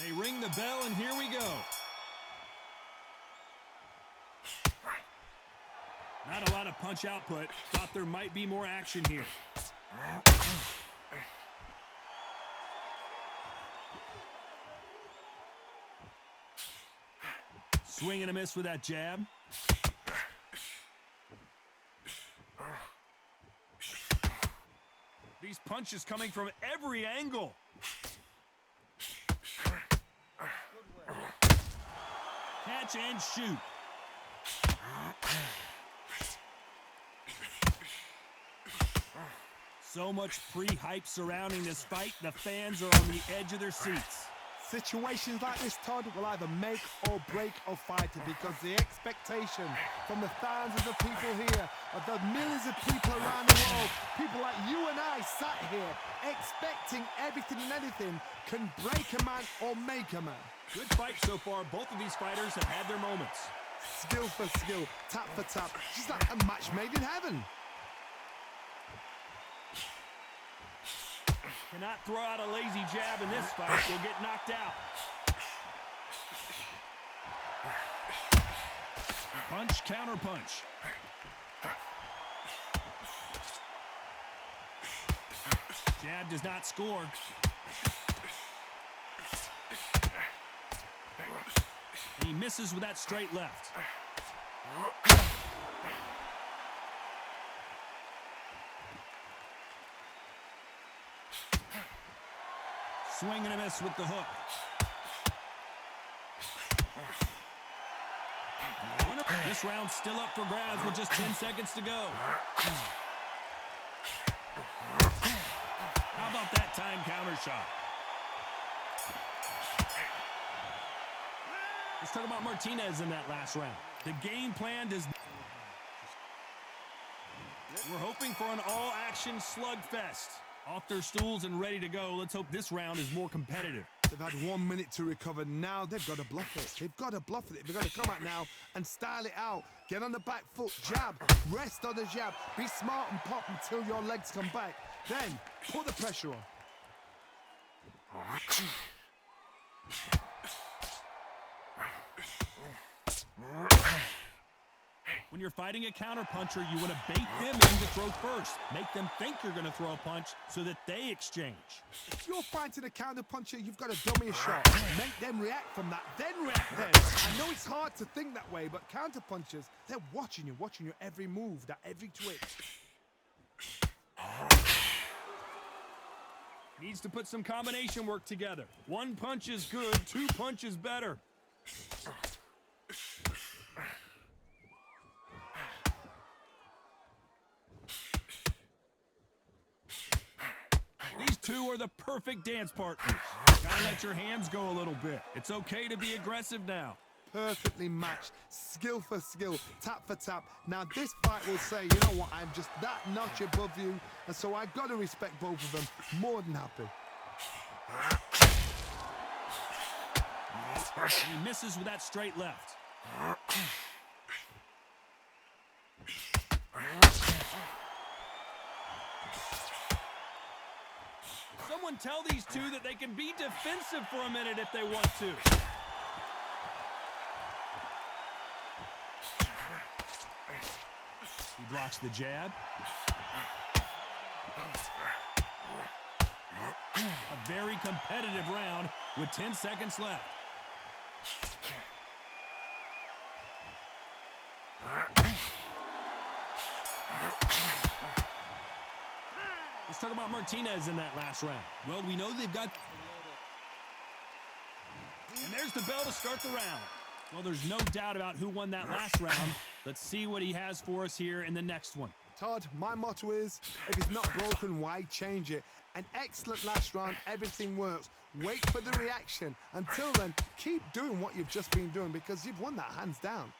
They ring the bell, and here we go. Not a lot of punch output. Thought there might be more action here. Swing and a miss with that jab. These punches coming from every angle. Catch and shoot. So much pre-hype surrounding this fight, the fans are on the edge of their seats. Situations like this, Todd, will either make or break a fighter because the expectation from the thousands of people here, of the millions of people around the world, people like you and I sat here expecting everything and anything, can break a man or make a man. Good fight so far. Both of these fighters have had their moments. Skill for skill, tap for tap. Just like a match made in heaven. Cannot throw out a lazy jab in this fight. Will get knocked out. Punch, counter punch. Jab does not score. He misses with that straight left. Swing and a miss with the hook. This round's still up for grabs with just 10 seconds to go. How about that time counter shot? Let's talk about Martinez in that last round. The game plan does... We're hoping for an all-action slugfest. Off their stools and ready to go. Let's hope this round is more competitive. They've had 1 minute to recover. Now they've got to bluff it. They've got to bluff it. They've got to come out now and style it out. Get on the back foot, jab, rest on the jab. Be smart and pop until your legs come back. Then put the pressure on. When you're fighting a counterpuncher, you want to bait them in to throw first. Make them think you're going to throw a punch so that they exchange. If you're fighting a counterpuncher, you've got to dummy a shot. Make them react from that, then react then. I know it's hard to think that way, but counterpunchers, they're watching your every move, that every twitch. Needs to put some combination work together. One punch is good, two punches better. These two are the perfect dance partners. Gotta let your hands go a little bit. It's okay to be aggressive now. Perfectly matched, skill for skill, tap for tap. Now this fight will say, you know what, I'm just that notch above you, and so I've got to respect both of them. More than happy. He misses with that straight left. Someone tell these two that they can be defensive for a minute if they want to. He blocks the jab. A very competitive round with 10 seconds left. Let's talk about Martinez in that last round. Well, we know they've got... And there's the bell to start the round. Well, there's no doubt about who won that last round. Let's see what he has for us here in the next one. Todd, my motto is, if it's not broken, why change it? An excellent last round, everything works. Wait for the reaction. Until then, keep doing what you've just been doing because you've won that hands down.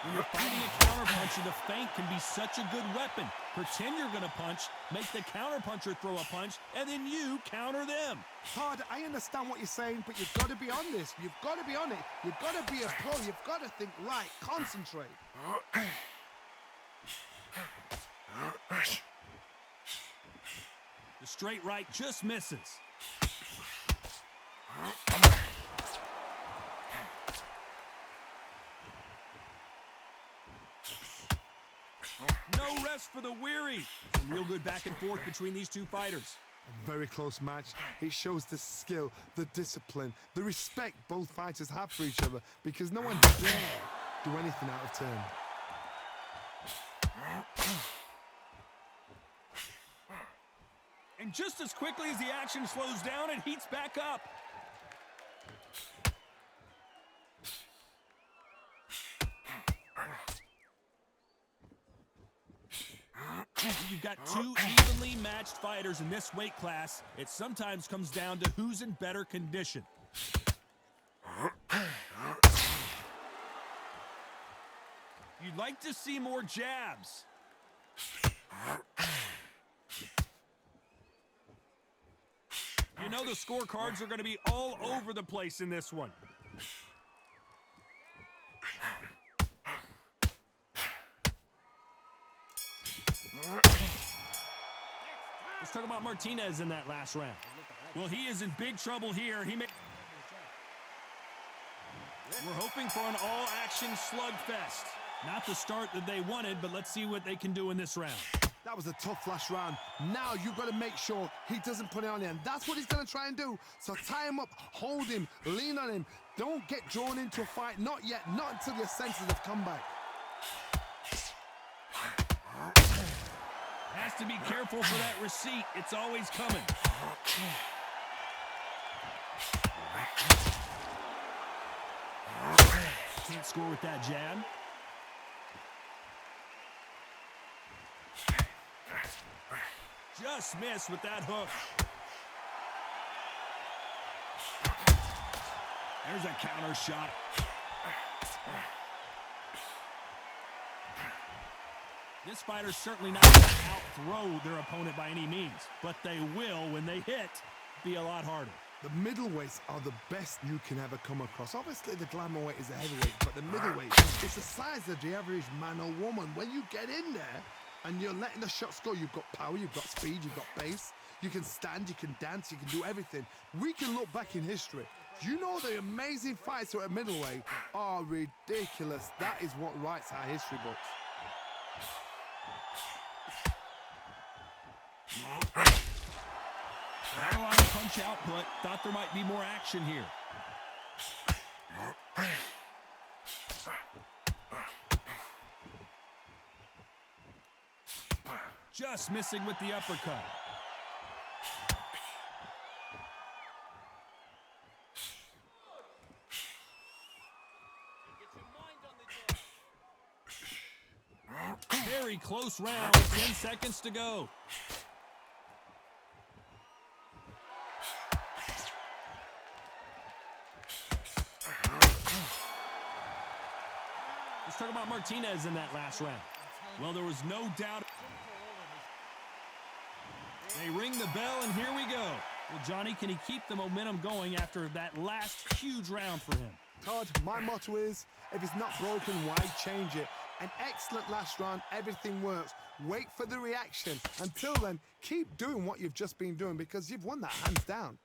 When you're fighting a counterpuncher, the feint can be such a good weapon. Pretend you're going to punch, make the counterpuncher throw a punch, and then you counter them. Todd, I understand what you're saying, but you've got to be on this. You've got to be on it. You've got to be a pro. You've got to think right. Concentrate. The straight right just misses. No rest for the weary. Some real good back and forth between these two fighters. A very close match. It shows the skill, the discipline, the respect both fighters have for each other because no one dare do anything out of turn. And just as quickly as the action slows down, it heats back up. You've got two evenly matched fighters in this weight class. It sometimes comes down to who's in better condition. You'd like to see more jabs. You know the scorecards are going to be all over the place in this one. Let's talk about Martinez in that last round. Well, he is in big trouble here. We're hoping for an all-action slugfest. Not the start that they wanted, but let's see what they can do in this round. That was a tough last round. Now you've got to make sure he doesn't put it on you, and that's what he's going to try and do. So tie him up, hold him, lean on him. Don't get drawn into a fight. Not yet. Not until your senses have come back. Has to be careful for that receipt. It's always coming. Can't score with that jab. Just missed with that hook. There's a counter shot. This fighter's certainly not going to out-throw their opponent by any means, but they will, when they hit, be a lot harder. The middleweights are the best you can ever come across. Obviously, the glamour weight is a heavyweight, but the middleweight is the size of the average man or woman. When you get in there and you're letting the shots go, you've got power, you've got speed, you've got pace. You can stand, you can dance, you can do everything. We can look back in history. You know the amazing fights at middleweight are ridiculous. That is what writes our history books. Not a lot of punch output. Thought there might be more action here. Just missing with the uppercut. Very close round. 10 seconds to go. Let's talk about Martinez in that last round. Well, there was no doubt. They ring the bell, and here we go. Well, Johnny, can he keep the momentum going after that last huge round for him? Todd, my motto is, if it's not broken, why change it? An excellent last round, everything works. Wait for the reaction. Until then, keep doing what you've just been doing because you've won that hands down.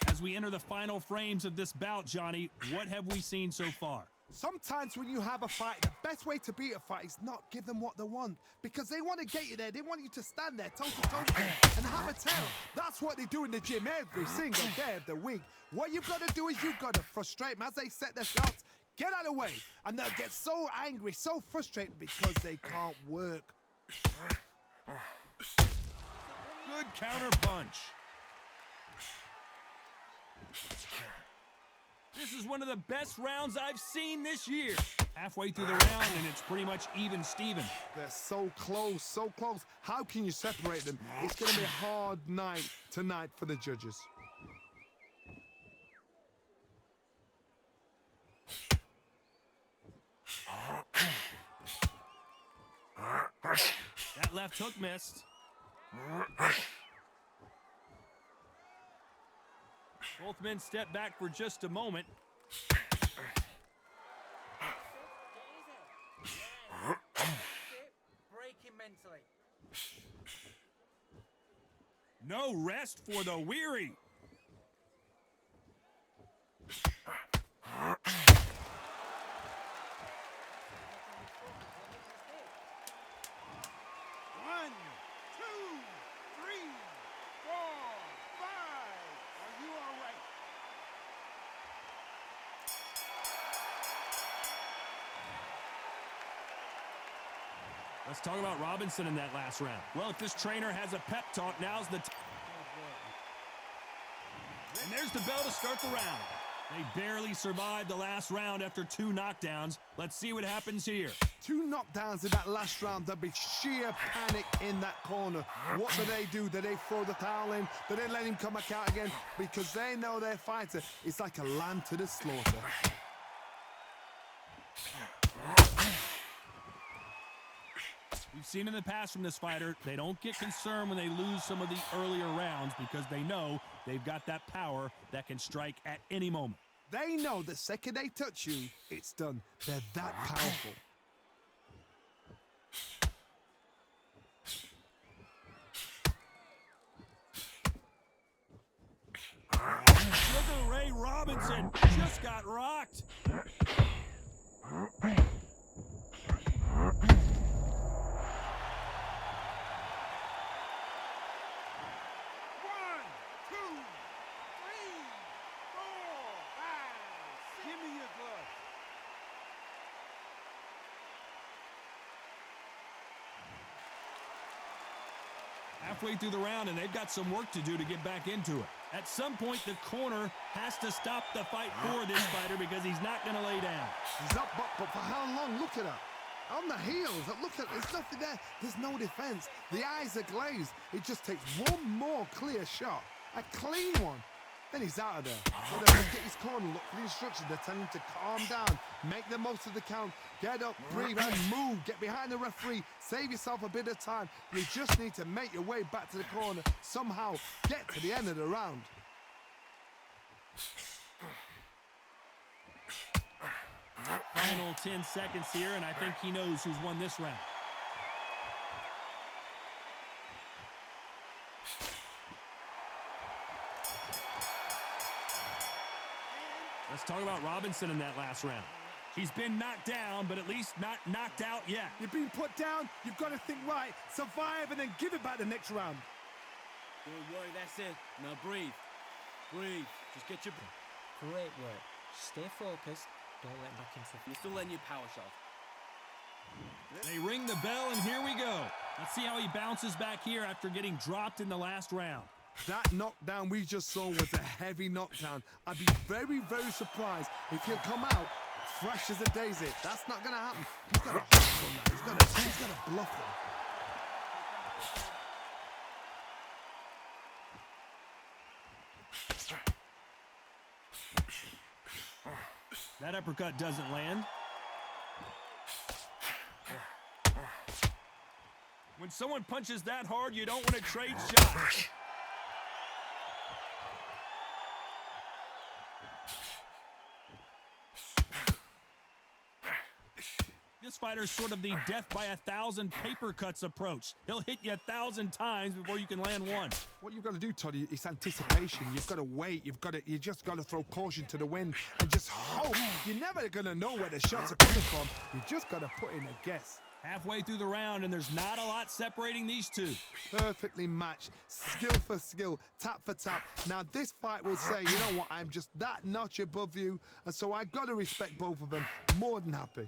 As we enter the final frames of this bout, Johnny, what have we seen so far? Sometimes when you have a fight, the best way to beat a fight is not give them what they want. Because they want to get you there. They want you to stand there toe-to-toe and have a tell. That's what they do in the gym every single day of the week. What you've got to do is you've got to frustrate them as they set their shots. Get out of the way. And they'll get so angry, so frustrated because they can't work. Good counter punch. This is one of the best rounds I've seen this year. Halfway through the round, and it's pretty much even Steven. They're so close, so close. How can you separate them? It's going to be a hard night tonight for the judges. That left hook missed. Both men step back for just a moment. Break him mentally. No rest for the weary. One, two, three, four, five. Are you all right? Let's talk about Robinson in that last round. Well, if this trainer has a pep talk, now's the time. And there's the bell to start the round. They barely survived the last round after 2 knockdowns. Let's see what happens here. 2 knockdowns in that last round. There'll be sheer panic in that corner. What do? Do they throw the towel in? Do they let him come back out again? Because they know their fighter is like a lamb to the slaughter. We've seen in the past from this fighter, they don't get concerned when they lose some of the earlier rounds because they know they've got that power that can strike at any moment. They know the second they touch you, it's done. They're that powerful. Sugar Ray Robinson just got rocked. Halfway through the round, and they've got some work to do to get back into it. At some point, the corner has to stop the fight for this fighter because he's not going to lay down. He's up, but for how long? Look at that. On the heels, look at, there's nothing there. There's no defense. The eyes are glazed. It just takes one more clear shot, a clean one. Then he's out of there. So then get his corner, look for the instructions. They're telling him to calm down, make the most of the count, get up, breathe, and move. Get behind the referee, save yourself a bit of time. You just need to make your way back to the corner, somehow get to the end of the round. Final 10 seconds here, and I think he knows who's won this round. Let's talk about Robinson in that last round. He's been knocked down, but at least not knocked out yet. You've been put down, you've got to think right, survive, and then give it back the next round. Don't worry, that's it. Now breathe. Breathe. Just get your... Great work. Stay focused. Don't let back into... You're still letting your power shot. They ring the bell, and here we go. Let's see how he bounces back here after getting dropped in the last round. That knockdown we just saw was a heavy knockdown. I'd be very, very surprised if he'll come out fresh as a daisy. That's not going to happen. He's got to hustle on that. He's got to bluff him. That uppercut doesn't land. When someone punches that hard, you don't want to trade shots. This fighter's sort of the death by 1,000 paper cuts approach. He'll hit you 1,000 times before you can land one. What you've got to do, Toddy, is anticipation. You've got to wait. You just got to throw caution to the wind and just hope. You're never going to know where the shots are coming from. You just got to put in a guess. Halfway through the round, and there's not a lot separating these two. Perfectly matched, skill for skill, tap for tap. Now this fight will say, you know what, I'm just that notch above you, and so I got to respect both of them. More than happy.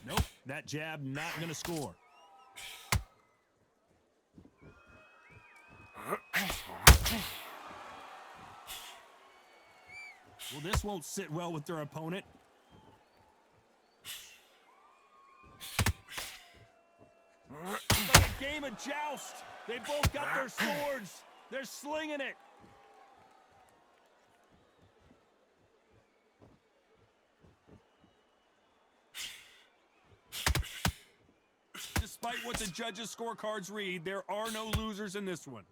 Nope, that jab not going to score. Well, this won't sit well with their opponent. It's like a game of joust. They both got their swords. They're slinging it. despite what the judges' scorecards read, there are no losers in this one.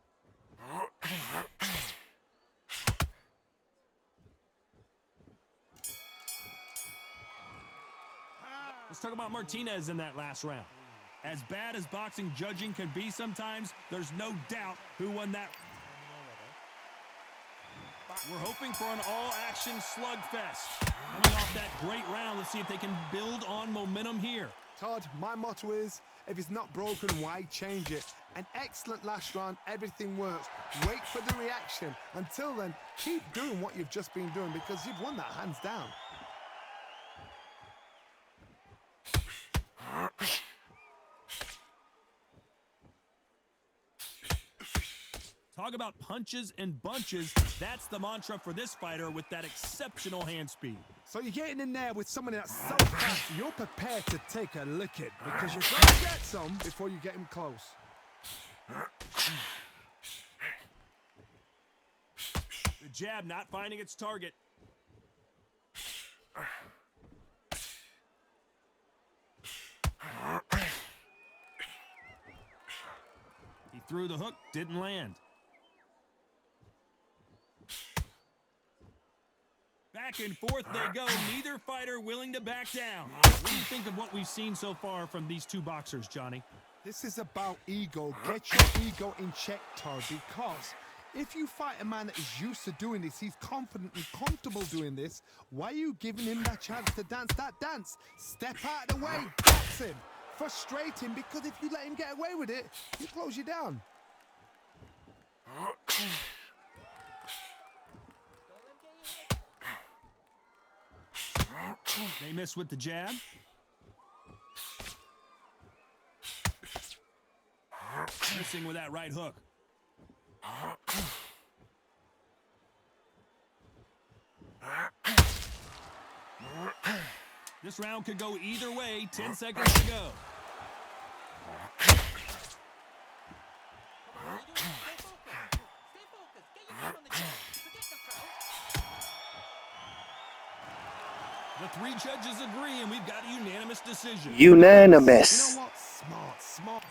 Let's talk about Martinez in that last round. As bad as boxing judging can be sometimes, there's no doubt who won that. We're hoping for an all-action slugfest. Coming off that great round, let's see if they can build on momentum here. Todd, my motto is, if it's not broken, why change it? An excellent last round, everything works. Wait for the reaction. Until then, keep doing what you've just been doing because you've won that hands down. Talk about punches and bunches. That's the mantra for this fighter with that exceptional hand speed. So you're getting in there with someone that's so fast, you're prepared to take a licking because you're going to get some before you get him close. The jab not finding its target. He threw the hook, didn't land. Back and forth they go, neither fighter willing to back down. What do you think of what we've seen so far from these two boxers, Johnny? This is about ego. Get your ego in check, Todd, because if you fight a man that is used to doing this, he's confident and comfortable doing this, why are you giving him that chance to dance that dance? Step out of the way, box him. Frustrate him, because if you let him get away with it, he'll close you down. They miss with the jab. Missing with that right hook. This round could go either way. 10 seconds to go. The three judges agree, and we've got a unanimous decision. Unanimous. You know what? Smart.